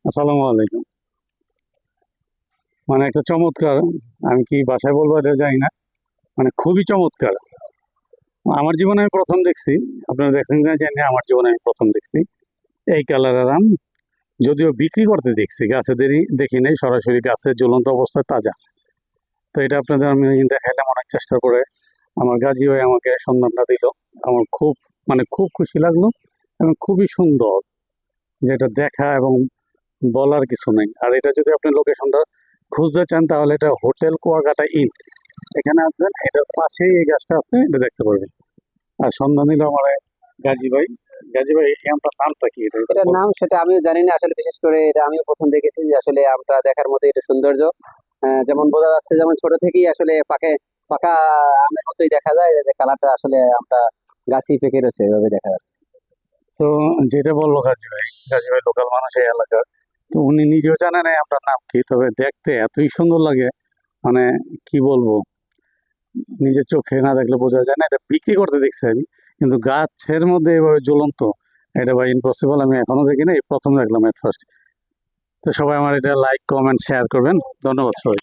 আসসালামু আলাইকুম। মানে একটা চমৎকার, আমি কি বাসায় বলবো এটা জানি না, মানে খুবই চমৎকার। আমার জীবনে আমি প্রথম দেখছি, আপনারা দেখছেন কিনা জানি না, আমার জীবনে আমি প্রথম দেখছি এই কালারের আম। যদিও বিক্রি করতে দেখছি, গাছে দেখি নাই, সরাসরি গাছে ঝুলন্ত অবস্থায় তাজা। তো এটা আপনাদের আমি দেখাইলাম অনেক চেষ্টা করে। আমার গাজী ভাই আমাকে সন্ধানটা দিল। আমার খুব, মানে খুব খুশি লাগলো এবং খুবই সুন্দর, যেটা দেখা এবং বলার কিছু নেই। আর এটা যদি আপনি লোকেশনটা খুঁজতে চান তাহলে এটা হোটেল কুয়াকাটা ইন, এখানে আসবেন, এটার পাশেই এই গাছটা আছে, এটা দেখতে পারবেন। আর সন্ধান নিল আমার এক গাজী ভাই। গাজী ভাই, এই আমটার নামটা কি এটা একটু এটার বলবেন? নাম সেটা আমিও জানি না আসলে, বিশেষ করে এটা আমিও প্রথম দেখেছি যে আসলে আমটা দেখার মতো এটা সৌন্দর্য। যেমন বোঝা যাচ্ছে, যেমন ছোট থেকেই আসলে পাকা আমের মতোই দেখা যায়, যে কালারটা আসলে আমটা গাছই পেকে রয়েছে এভাবে দেখা যাচ্ছে। তো যেটা বললো গাজী ভাই, গাজী ভাই লোকাল মানুষ এই এলাকার, তো উনি নিজেও জানেন এই আমটার নাম কি, তবে দেখতে এতই সুন্দর লাগে, মানে কি বলবো, নিজের চোখে না দেখলে বোঝা যায় না। এটা বিক্রি করতে দেখছি আমি, কিন্তু গাছের মধ্যে এভাবে ঝুলন্ত, এটা ভাই ইম্পসিবল, আমি এখনো দেখি না, এই প্রথম দেখলাম এট ফার্স্ট। তো সবাই আমার এটা লাইক কমেন্ট শেয়ার করবেন। ধন্যবাদ সবাই।